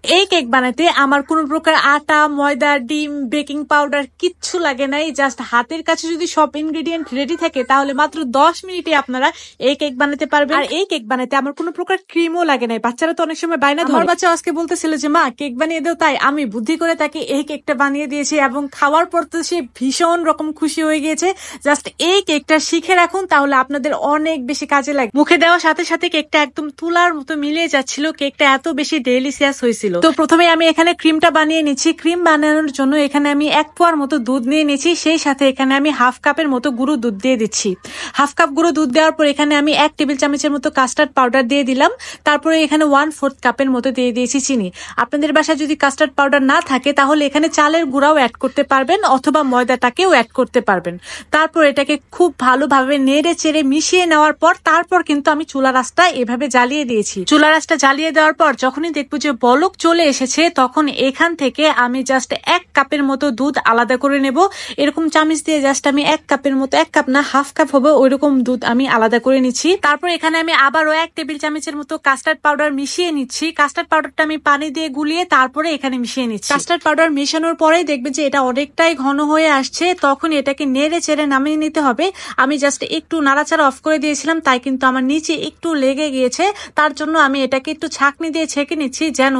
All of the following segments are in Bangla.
এই কেক বানাতে আমার কোনো প্রকার আটা, ময়দা, ডিম, বেকিং পাউডার কিচ্ছু লাগে নাই। জাস্ট হাতের কাছে যদি সব ইনগ্রেডিয়েন্ট রেডি থাকে তাহলে মাত্র 10 মিনিটে আপনারা এই কেক বানাতে পারবেন। আর এই কেক বানাতে আমার কোনো প্রকার ক্রিমও লাগে নাই। বাচ্চারা তো অনেক সময় বায়না ধরে। আমার বাচ্চা আজকে বলতেছিল যে মা কেক বানিয়ে দাও, তাই আমি বুদ্ধি করে তাকে এই কেকটা বানিয়ে দিয়েছি এবং খাওয়ার পর তো সে ভীষণ রকম খুশি হয়ে গিয়েছে। জাস্ট এই কেকটা শিখে রাখুন, তাহলে আপনাদের অনেক বেশি কাজে লাগে। মুখে দেওয়ার সাথে সাথে কেকটা একদম তুলার মতো মিলিয়ে যাচ্ছিল। কেকটা এত বেশি ডেলিশিয়াস হয়েছিল। তো প্রথমে আমি এখানে ক্রিমটা বানিয়ে নিচ্ছি। ক্রিম বানানোর জন্য এখানে আমি 1 পোয়ার মতো দুধ নিয়ে নিচ্ছি, সেই সাথে এখানে আমি হাফ কাপের মতো গুঁড়ো দুধ দিয়ে দিচ্ছি। হাফ কাপ গুঁড়ো দুধ দেওয়ার পর এখানে আমি 1 টেবিল চামচের মতো কাস্টার্ড পাউডার দিয়ে দিলাম। তারপরে এখানে 1/4 কাপের মতো দিয়ে দিয়েছি চিনি। আপনাদের বাসায় যদি কাস্টার্ড পাউডার না থাকে তাহলে এখানে চালের গুঁড়াও অ্যাড করতে পারবেন অথবা ময়দাটাকেও অ্যাড করতে পারবেন। তারপর এটাকে খুব ভালোভাবে নেড়ে চেড়ে মিশিয়ে নেওয়ার পর তারপর কিন্তু আমি চুলার আঁচটা এভাবে জ্বালিয়ে দিয়েছি। চুলার আঁচটা জ্বালিয়ে দেওয়ার পর যখনই দেখবো যে বলক চলে এসেছে তখন এখান থেকে আমি জাস্ট 1 কাপের মতো দুধ আলাদা করে নেব। এরকম চামচ দিয়ে জাস্ট আমি 1 কাপের মতো, 1 কাপ না হাফ কাপ হবে ওইরকম দুধ আমি আলাদা করে নিচ্ছি। তারপর এখানে আমি আবারও 1 টেবিল চামচের মতো কাস্টার্ড পাউডার মিশিয়ে নিচ্ছি। কাস্টার্ড পাউডারটা আমি পানি দিয়ে গুলিয়ে তারপরে এখানে মিশিয়ে নিচ্ছি। কাস্টার্ড পাউডার মেশানোর পরেই দেখবে যে এটা অনেকটাই ঘন হয়ে আসছে, তখন এটাকে নেড়ে চেড়ে নামিয়ে নিতে হবে। আমি জাস্ট একটু নাড়াচাড়া অফ করে দিয়েছিলাম, তাই কিন্তু আমার নিচে একটু লেগে গিয়েছে। তার জন্য আমি এটাকে একটু ছাঁকনি দিয়ে ছেঁকে নিচ্ছি, যেন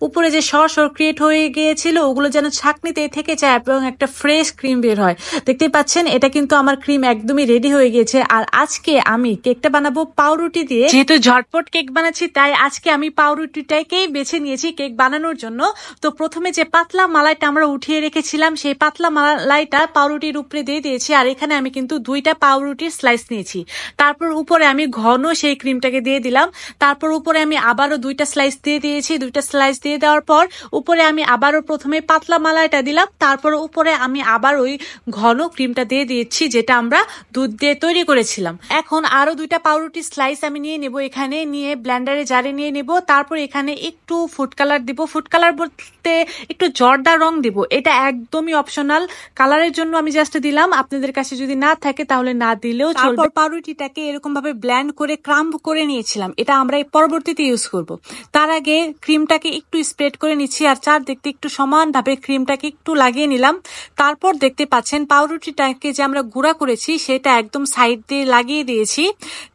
উপরে যে সর ক্রিয়েট হয়ে গিয়েছিল ওগুলো যেন ছাঁকনিতে থেকে যায় এবং একটা ফ্রেশ ক্রিম বের হয়। দেখতে পাচ্ছেন এটা কিন্তু আমার ক্রিম একদমই রেডি হয়ে গিয়েছে। আর আজকে আমি কেকটা বানাবো পাউরুটি দিয়ে। যেহেতু ঝটপট কেক বানাচ্ছি তাই আজকে আমি পাউরুটিটাকেই বেছে নিয়েছি কেক বানানোর জন্য। তো প্রথমে যে পাতলা মালাইটা আমরা উঠিয়ে রেখেছিলাম সেই পাতলা মালাইটা পাউরুটির উপরে দিয়ে দিয়েছি। আর এখানে আমি কিন্তু 2টা পাউরুটির স্লাইস নিয়েছি। তারপর উপরে আমি ঘন সেই ক্রিমটাকে দিয়ে দিলাম। তারপর উপরে আমি আবারও 2টা স্লাইস দিয়ে দিয়েছি। 2টা স্লাইস দিয়ে দেওয়ার পর উপরে আমি আবারও প্রথমে পাতলা মালাইটা দিলাম। তারপর উপরে আমি আবার ওই ঘন ক্রিমটা দিয়ে দিয়েছি যেটা আমরা দুধ দিয়ে তৈরি করেছিলাম। এখন আরো 2টা পাউরুটি স্লাইস আমি নিয়ে নেব, এখানে নিয়ে ব্লেন্ডারে জারে নিয়ে নেব। তারপর এখানে একটু ফুড কালার দিব। ফুড কালার বলতে একটু জর্দা রং দিব, এটা একদমই অপশনাল। কালারের জন্য আমি জাস্ট দিলাম, আপনাদের কাছে যদি না থাকে তাহলে না দিলেও চলবে। তারপর পাউরুটিটাকে এরকম ভাবে ব্লেন্ড করে ক্রাম্ব করে নিয়েছিলাম, এটা আমরা পরবর্তীতে ইউজ করব। তার আগে ক্রিমটাকে একটু স্প্রেড করে নিচ্ছি আর দেখতে একটু সমানভাবে ক্রিমটাকে একটু লাগিয়ে নিলাম। তারপর দেখতে পাচ্ছেন পাউরুটিটাকে যে আমরা গুঁড়া করেছি সেটা একদম সাইড দিয়ে লাগিয়ে দিয়েছি।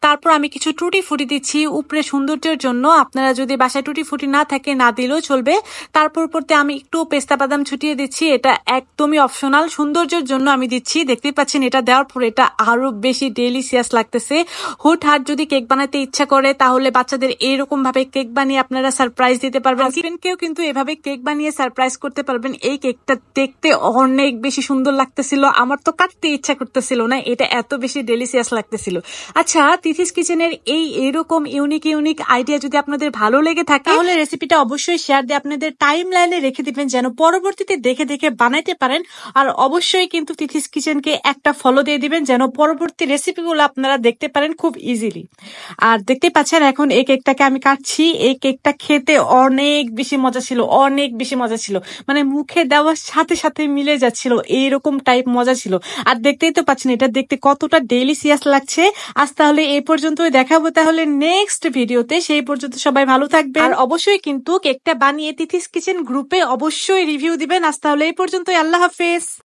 তারপর আমি কিছু টুটি ফুটি দিচ্ছি উপরে সৌন্দর্যের জন্য। আপনারা যদি বাসায় টুটি ফুটি না থাকে না দিলেও চলবে। তারপর উপরতে আমি একটু পেস্তা বাদাম ছুটিয়ে দিচ্ছি, এটা একদমই অপশনাল, সৌন্দর্যের জন্য আমি দিচ্ছি। দেখতে পাচ্ছেন এটা দেওয়ার পর এটা আরো বেশি ডেলিশিয়াস লাগতেছে। হুটহাট যদি কেক বানাতে ইচ্ছা করে তাহলে বাচ্চাদের এইরকম ভাবে কেক বানিয়ে আপনারা সারপ্রাইজ দিতে পারবেন। কেউ কিন্তু এভাবে কেক বানিয়ে সারপ্রাইজ করতে পারবেন। এই কেকটা দেখতে অনেক বেশি সুন্দর লাগতেছিল, আমার তো কাটতে ইচ্ছা করতেছিল না, এটা এত বেশি ডেলিশিয়াস লাগতেছিল। আচ্ছা, তিথিস কিচেনের এরকম ইউনিক আইডিয়া যদি আপনাদের ভালো লেগে থাকে তাহলে রেসিপিটা অবশ্যই শেয়ার দিয়ে আপনাদের টাইম লাইনে রেখে দিবেন যেন পরবর্তীতে দেখে দেখে বানাইতে পারেন। আর অবশ্যই কিন্তু তিথিস কিচেনকে একটা ফলো দিয়ে দিবেন যেন পরবর্তী রেসিপিগুলো আপনারা দেখতে পারেন খুব ইজিলি। আর দেখতে পাচ্ছেন এখন এই কেকটাকে আমি কাটছি। এই কেকটা খেতে অনেক বেশি মজা ছিল, অনেক বেশি মজা ছিল, মানে মুখে দেওয়ার সাথে সাথে মিলে যাচ্ছিল, এইরকম টাইপ মজা ছিল। আর দেখতেই তো পাচ্ছেন এটা দেখতে কতটা ডেলিশিয়াস লাগছে। আজ তাহলে এই পর্যন্তই, দেখাবো তাহলে নেক্সট ভিডিওতে। সেই পর্যন্ত সবাই ভালো থাকবেন আর অবশ্যই কিন্তু কেকটা বানিয়ে তিথিস কিচেন গ্রুপে অবশ্যই রিভিউ দিবেন। আজ তাহলে এই পর্যন্তই, আল্লাহ হাফেজ।